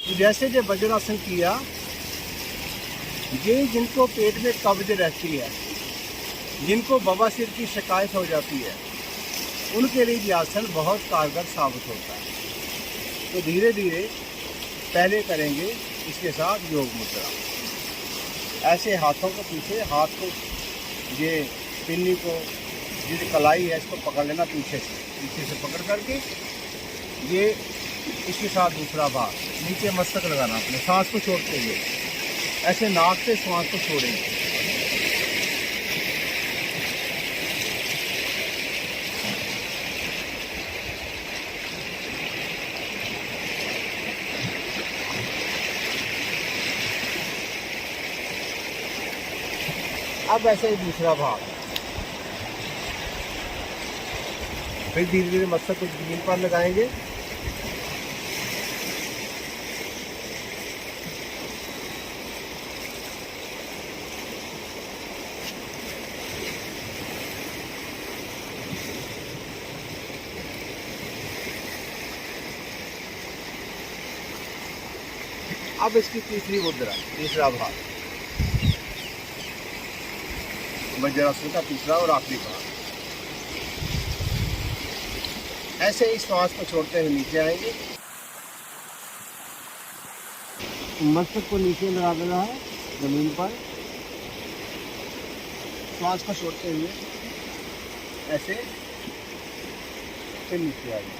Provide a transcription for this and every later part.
तो जैसे जो वज्रासन किया, ये जिनको पेट में कब्ज रहती है, जिनको बवासीर की शिकायत हो जाती है, उनके लिए ये आसन बहुत कारगर साबित होता है। तो धीरे धीरे पहले करेंगे इसके साथ योग मुद्रा। ऐसे हाथों को पीछे, हाथ को ये पिन्नी को जो कलाई है इसको पकड़ लेना पीछे से पकड़ करके, ये इसके साथ दूसरा भाग नीचे मस्तक लगाना, अपने सांस को छोड़ते हुए ऐसे नाक से सांस को छोड़ेंगे। अब ऐसे ही दूसरा भाग, फिर धीरे धीरे मस्तक को जमीन पर लगाएंगे। अब इसकी तीसरी मुद्रा, तीसरा भाग, वज्रासन का तीसरा और आखिरी भाग। ऐसे ही श्वास को छोड़ते हुए नीचे आएंगे, मस्तक को नीचे लगा देना है जमीन पर, श्वास को छोड़ते हुए ऐसे फिर नीचे आएंगे।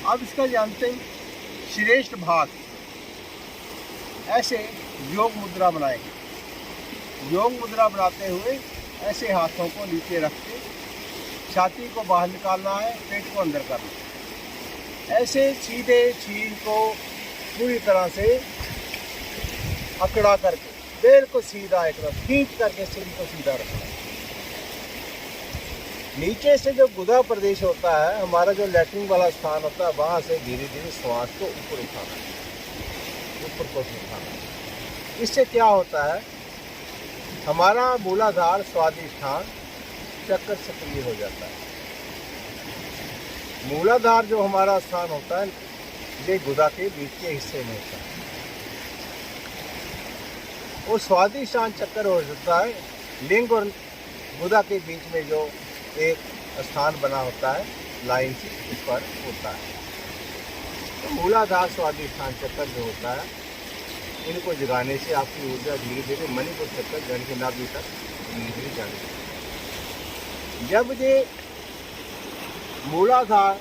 अब इसका जानते हैं श्रेष्ठ भाग, ऐसे योग मुद्रा बनाएंगे। योग मुद्रा बनाते हुए ऐसे हाथों को नीचे रख के छाती को बाहर निकालना है, पेट को अंदर करना है। ऐसे सीधे शरीर को पूरी तरह से अकड़ा करके बिल्कुल सीधा एकदम खींच करके शरीर को सीधा रखना है। नीचे से जो गुदा प्रदेश होता है, हमारा जो लैट्रिन वाला स्थान होता है, वहाँ से धीरे धीरे श्वास को ऊपर उठाना है, ऊपर को उठाना है। इससे क्या होता है, हमारा मूलाधार स्वादिष्ठान चक्कर सक्रिय हो जाता है। मूलाधार जो हमारा स्थान होता है, ये गुदा के बीच के हिस्से में होता है। वो स्वादिष्ठान चक्कर हो जाता है। लिंग और गुदा के बीच में जो एक स्थान बना होता है लाइन से, इस पर होता है। तो मूलाधार स्वादिष्ठान चक्कर जो होता है, इनको जगाने से आपकी ऊर्जा धीरे धीरे मणिपुर चक्कर जड़ के नाभि तक धीरे धीरे जाने लगती है। जब ये मूलाधार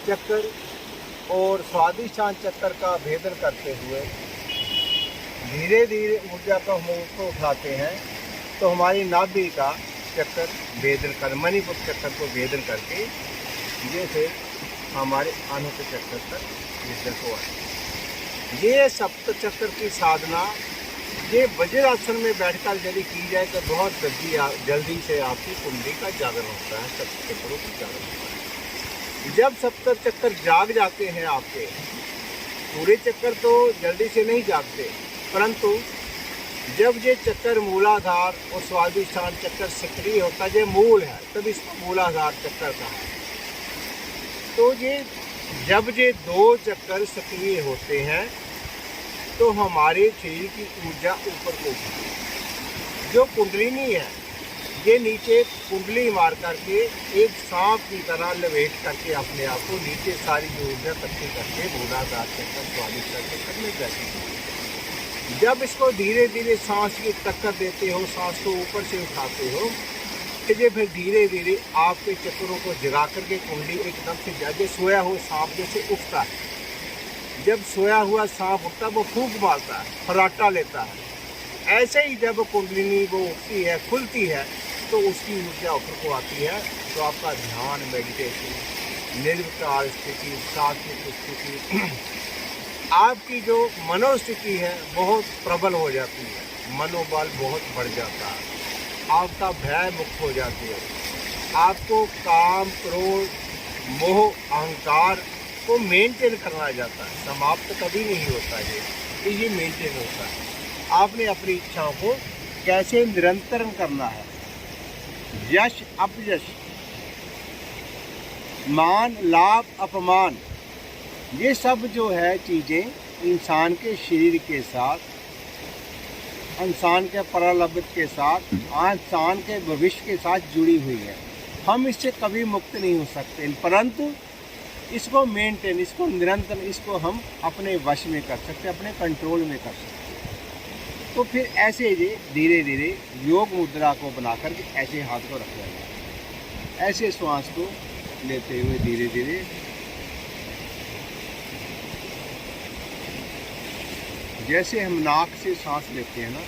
चक्कर और स्वादिष्ठान चक्कर का भेदन करते हुए धीरे धीरे ऊर्जा को हम ऊपर उठाते हैं, तो हमारी नाभि का चक्कर भेदन कर, मणिपुर चक्कर को भेदन करके ये फिर हमारे अनंत चक्कर तक भेदन को आए। ये सप्त चक्र की साधना ये वज्रासन में बैठकर यदि की जाए तो बहुत जल्दी से आपकी कुंडली का जागरण होता है, सप्त चक्रों का जागरण होता है। जब सप्त चक्र जाग जाते हैं आपके, पूरे चक्कर तो जल्दी से नहीं जागते, परंतु जब ये चक्कर मूलाधार और स्वादिष्ठान चक्कर सक्रिय होता है, ये मूल है, तब इसको मूलाधार चक्कर कहा है। तो ये जब ये दो चक्कर सक्रिय होते हैं तो हमारे शरीर की ऊर्जा ऊपर को उठती है। जो कुंडलिनी है, ये नीचे कुंडली मार करके एक सांप की तरह लपेट करके अपने आप को नीचे सारी ऊर्जा इकट्ठी करके मूलाधार चक्कर स्वादिष्ठान चक्कर में जाती है। जब इसको धीरे धीरे सांस की टक्कर देते हो, सांस को ऊपर से उठाते हो, तो ये फिर धीरे धीरे आपके चक्रों को जगा करके कुंडली एकदम से जैसे सोया हुआ सांप जैसे उठता है। जब सोया हुआ सांप उठता है, वो फूंक मारता है, फराटा लेता है। ऐसे ही जब कुंडलिनी वो उठती है, खुलती है, तो उसकी ऊर्जा ऊपर को आती है। तो आपका ध्यान, मेडिटेशन, निर्विकार स्थिति, सात्विक स्थिति, आपकी जो मनोस्थिति है बहुत प्रबल हो जाती है, मनोबल बहुत बढ़ जाता है, आपका भय मुक्त हो जाती है। आपको काम, क्रोध, मोह, अहंकार को मेंटेन करना जाता है, समाप्त कभी नहीं होता ये मेंटेन होता है। आपने अपनी इच्छाओं को कैसे निरंतरण करना है, यश अपयश, मान लाभ अपमान, ये सब जो है चीज़ें इंसान के शरीर के साथ, इंसान के प्रारब्ध के साथ, इंसान के भविष्य के साथ जुड़ी हुई है। हम इससे कभी मुक्त नहीं हो सकते, परंतु इसको मेंटेन, इसको निरंतर, इसको हम अपने वश में कर सकते, अपने कंट्रोल में कर सकते। तो फिर ऐसे ही धीरे धीरे योग मुद्रा को बना करके ऐसे हाथ को रख लेना, ऐसे श्वास को लेते हुए धीरे धीरे जैसे हम नाक से सांस लेते हैं ना,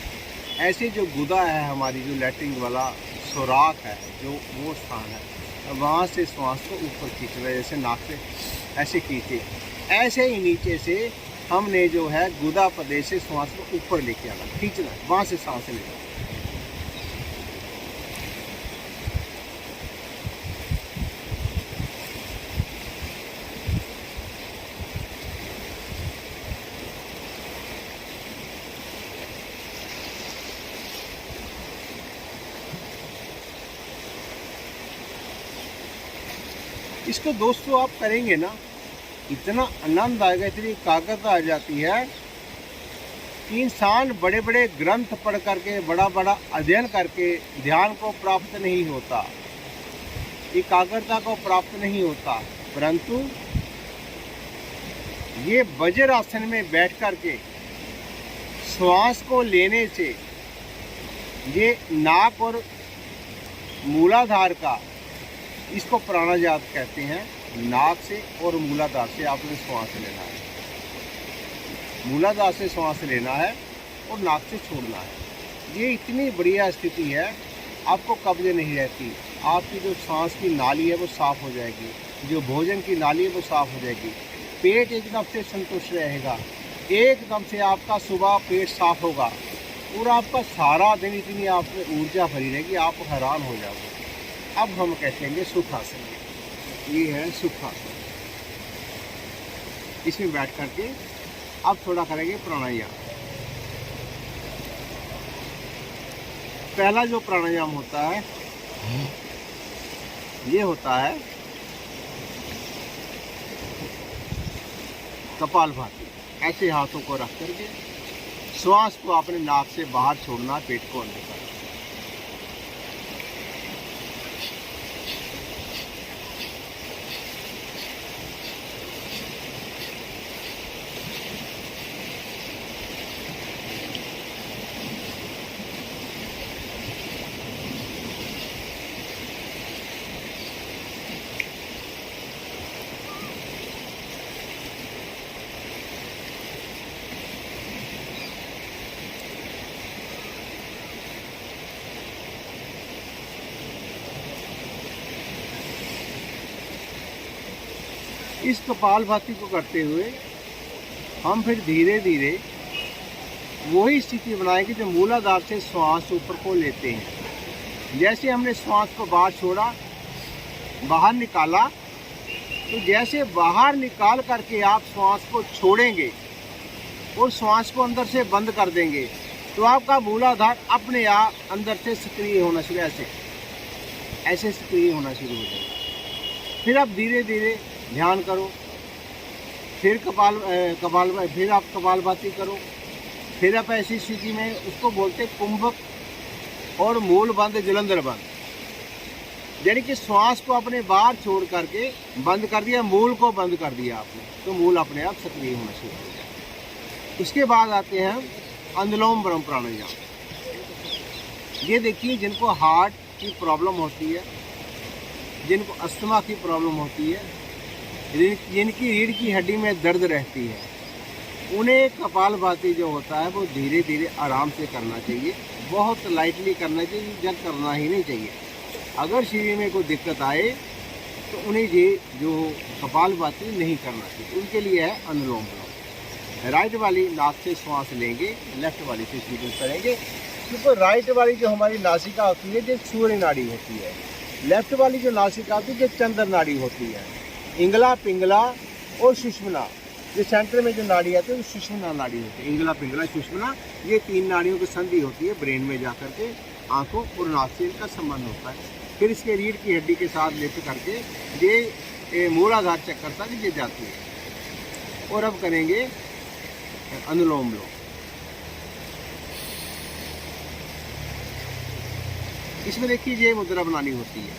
ऐसे जो गुदा है हमारी, जो लैट्रिन वाला सुराख है, जो वो स्थान है, वहाँ से श्वास को ऊपर खींचना, जैसे नाक से ऐसे खींचे, ऐसे ही नीचे से हमने जो है गुदा प्रदेश से श्वास को ऊपर लेके आना, खींचना, वहाँ से सांस लेना। इसको दोस्तों आप करेंगे ना, इतना आनंद आएगा, इतनी ताकत आ जाती है कि इंसान बड़े बड़े ग्रंथ पढ़ करके, बड़ा बड़ा अध्ययन करके ध्यान को प्राप्त नहीं होता, एकाग्रता को प्राप्त नहीं होता, परंतु ये वज्र आसन में बैठ करके श्वास को लेने से, ये नाक और मूलाधार का, इसको प्राणायाम कहते हैं, नाक से और मूलाधार से आपने श्वास लेना है, मूलाधार से श्वास लेना है और नाक से छोड़ना है। ये इतनी बढ़िया स्थिति है, आपको कब्जे नहीं रहती, आपकी जो सांस की नाली है वो साफ़ हो जाएगी, जो भोजन की नाली है वो साफ़ हो जाएगी, पेट एकदम से संतुष्ट रहेगा, एकदम से आपका सुबह पेट साफ होगा और आपका सारा दिन इतनी आप में ऊर्जा भरी रहेगी, आप हैरान हो जाओगे। अब हम कहते हैं सुखासन, ये है सुखासन। इसमें बैठ करके अब थोड़ा करेंगे प्राणायाम। पहला जो प्राणायाम होता है ये होता है कपालभाति। ऐसे हाथों को रख करके श्वास को अपने नाक से बाहर छोड़ना, पेट को अंदर करना। इस कपालभाति को करते हुए हम फिर धीरे धीरे वही स्थिति बनाएंगे जो मूलाधार से श्वास ऊपर को लेते हैं। जैसे हमने श्वास को बाहर छोड़ा, बाहर निकाला, तो जैसे बाहर निकाल करके आप श्वास को छोड़ेंगे और श्वास को अंदर से बंद कर देंगे, तो आपका मूलाधार अपने आप अंदर से सक्रिय होना शुरू, ऐसे सक्रिय होना शुरू हो जाएगा। फिर आप धीरे धीरे ध्यान करो, फिर फिर आप कपालभाति करो, फिर आप ऐसी स्थिति में, उसको बोलते कुंभक और मूल बंद, जलंधर बंद, यानी कि श्वास को अपने बाहर छोड़ करके बंद कर दिया, मूल को बंद कर दिया आपने, तो मूल अपने आप सक्रिय होना शुरू हो जाए। उसके बाद आते हैं अनुलोम विलोम प्राणायाम। ये देखिए, जिनको हार्ट की प्रॉब्लम होती है, जिनको अस्थमा की प्रॉब्लम होती है, जिनकी रीढ़ की हड्डी में दर्द रहती है, उन्हें कपालभाति जो होता है वो धीरे धीरे आराम से करना चाहिए, बहुत लाइटली करना चाहिए, जब करना ही नहीं चाहिए। अगर शरीर में कोई दिक्कत आए तो उन्हें ये जो कपालभाति नहीं करना चाहिए। उनके लिए है अनुलोम विलोम। राइट वाली नाक से श्वास लेंगे, लेफ्ट वाली से शुरू करेंगे, क्योंकि राइट वाली जो हमारी नासिका होती है, जो सूर्य नाड़ी होती है, लेफ्ट वाली जो नासिका होती है, जो चंद्र नाड़ी होती है। इंगला, पिंगला और सुषुम्ना, जो सेंटर में जो नाड़ी आती है वो सुषुम्ना नाड़ी होती है। इंगला, पिंगला, सुषुम्ना, ये तीन नाड़ियों की संधि होती है ब्रेन में जाकर के, आंखों और नाक से इनका संबंध होता है। फिर इसके रीढ़ की हड्डी के साथ लेकर करके ये मूलाधार चक्कर तक ये जाती है। और अब करेंगे अनुलोम विलोम। इसमें देखिए ये मुद्रा बनानी होती है,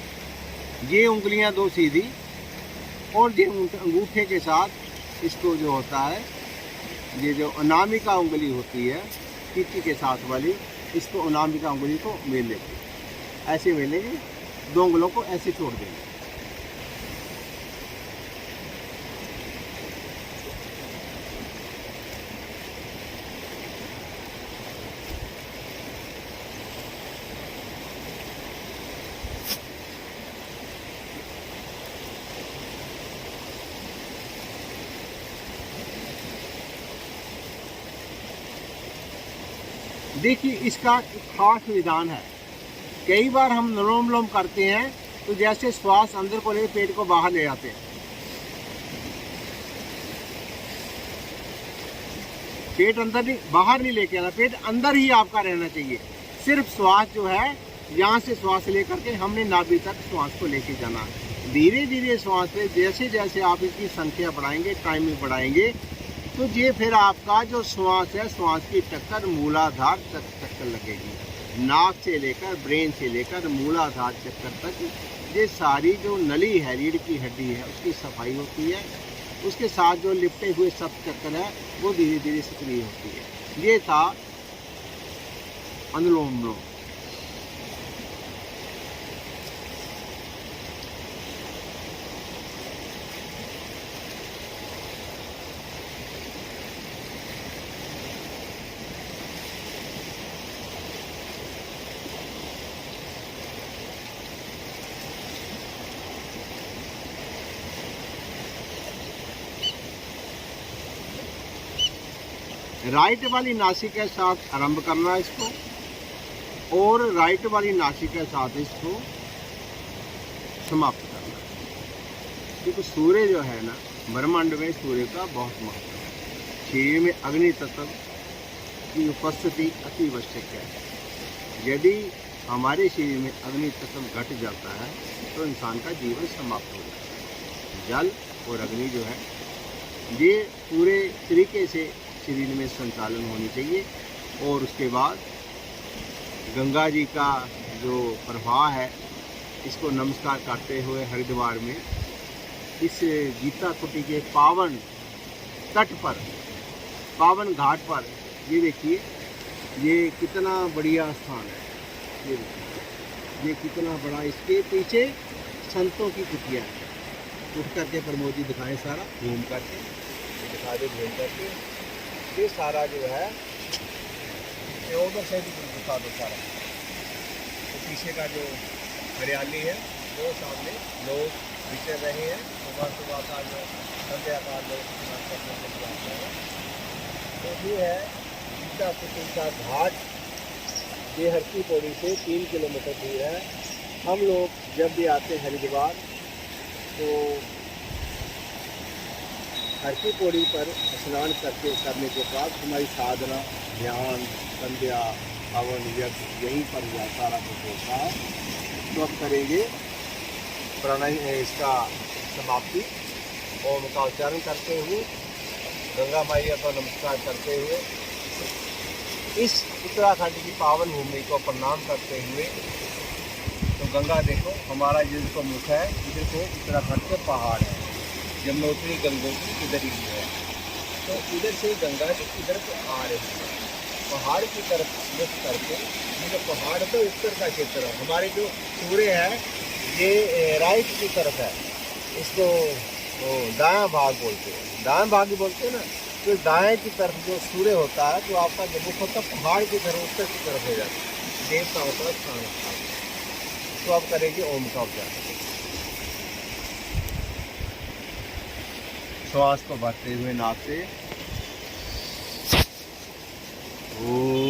ये उंगलियां दो सीधी और ये अंगूठे के साथ इसको जो होता है, ये जो अनामिका उंगली होती है कीची के साथ वाली, इसको अनामिका उंगली को मेल लेते हैं, ऐसे मेलेंगे, दो उंगलों को ऐसे छोड़ देंगे। देखिए इसका एक खास विधान है। कई बार हम अनुलोम विलोम करते हैं तो जैसे श्वास अंदर को ले पेट को बाहर ले जाते हैं, पेट अंदर नहीं बाहर नहीं लेके आना, पेट अंदर ही आपका रहना चाहिए। सिर्फ श्वास जो है यहाँ से श्वास लेकर के हमने नाभि तक श्वास को लेके जाना। धीरे धीरे श्वास से जैसे जैसे आप इसकी संख्या बढ़ाएंगे, टाइमिंग बढ़ाएंगे, तो ये फिर आपका जो श्वास है, श्वास की चक्कर मूलाधार तक चक्कर लगेगी। नाक से लेकर ब्रेन से लेकर मूलाधार चक्कर तक ये सारी जो नली है, रीढ़ की हड्डी है, उसकी सफाई होती है। उसके साथ जो लिपटे हुए सब चक्कर है वो धीरे धीरे सक्रिय होती है। ये था अनुलोम विलोम। राइट वाली नासिका के साथ आरंभ करना है इसको, और राइट वाली नासिका के साथ इसको समाप्त करना है। क्योंकि सूर्य जो है ना, ब्रह्मांड में सूर्य का बहुत महत्व है। शरीर में अग्नि तत्व की उपस्थिति अति आवश्यक है। यदि हमारे शरीर में अग्नि तत्व घट जाता है तो इंसान का जीवन समाप्त हो जाता है। जल और अग्नि जो है ये पूरे तरीके से शरीर में संचालन होनी चाहिए। और उसके बाद गंगा जी का जो प्रवाह है, इसको नमस्कार करते हुए हरिद्वार में इस गीता कुटी के पावन तट पर, पावन घाट पर, ये देखिए ये कितना बढ़िया स्थान है। ये कितना बड़ा, इसके पीछे संतों की कुटिया है। उठ करके प्रमोद जी दिखाएं सारा घूम करके, दिखा दे घूम करके। ये सारा जो है ये उधर से भी दिखा दो सारा। तो पीछे का जो हरियाली है वो सामने लोग विचर रहे हैं। सुबह सुबह का जो संध्या का लोग स्नान करने के लिए आते हैं। तो ये है गीता कुटी का घाट। ये हर की पौड़ी से 3 किलोमीटर दूर है। हम लोग जब भी आते हैं हरिद्वार तो हर की पौड़ी पर स्नान करने के बाद हमारी साधना, ध्यान, संध्या, हवन, यज्ञ यहीं पर सारा कुछ होता है। तो अब करेंगे प्राणायाम, इसका समाप्ति। ओम का उच्चारण करते हुए, गंगा मैया को नमस्कार करते हुए, इस उत्तराखंड की पावन भूमि को प्रणाम करते हुए। तो गंगा देखो हमारा जिसको मुख है, इधर को उत्तराखंड के पहाड़ है, यमुनोत्री गंगोत्री इधर ही है। तो इधर से गंगा जी इधर को आ रही है, पहाड़ की तरफ मुख करके। ये जो पहाड़ तो उत्तर का क्षेत्र है, हमारे जो सूर्य है ये राइट की तरफ है, इसको दायां भाग बोलते हैं, दायां भाग ही बोलते हैं ना। तो दाएं की तरफ जो सूर्य होता है, तो आपका जो मुख होता है पहाड़ की तरफ, उत्तर की तरफ हो जाता है, देवताओं का स्थान होता है। तो आप करेंगे ओम का उच्चारण, श्वास को भरते हुए नाक से ओ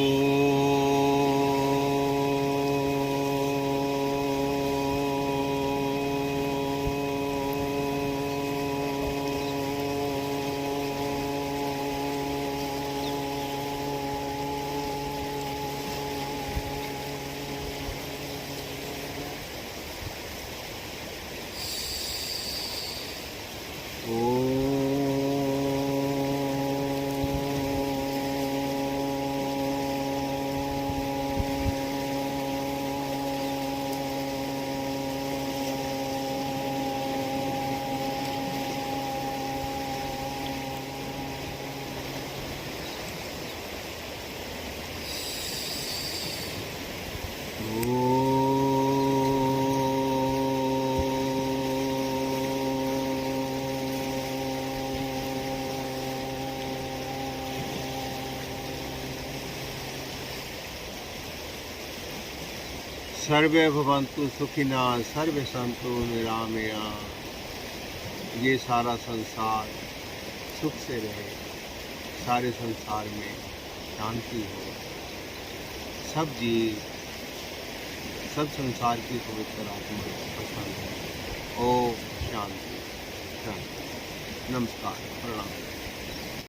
सर्वे भवन्तु सुखिनः सर्वे सन्तु निरामया। ये सारा संसार सुख से रहे, सारे संसार में शांति हो, सब जीव सब संसार की पवित्र आत्मा पसंद है। ओम शांति शांति। नमस्कार, प्रणाम।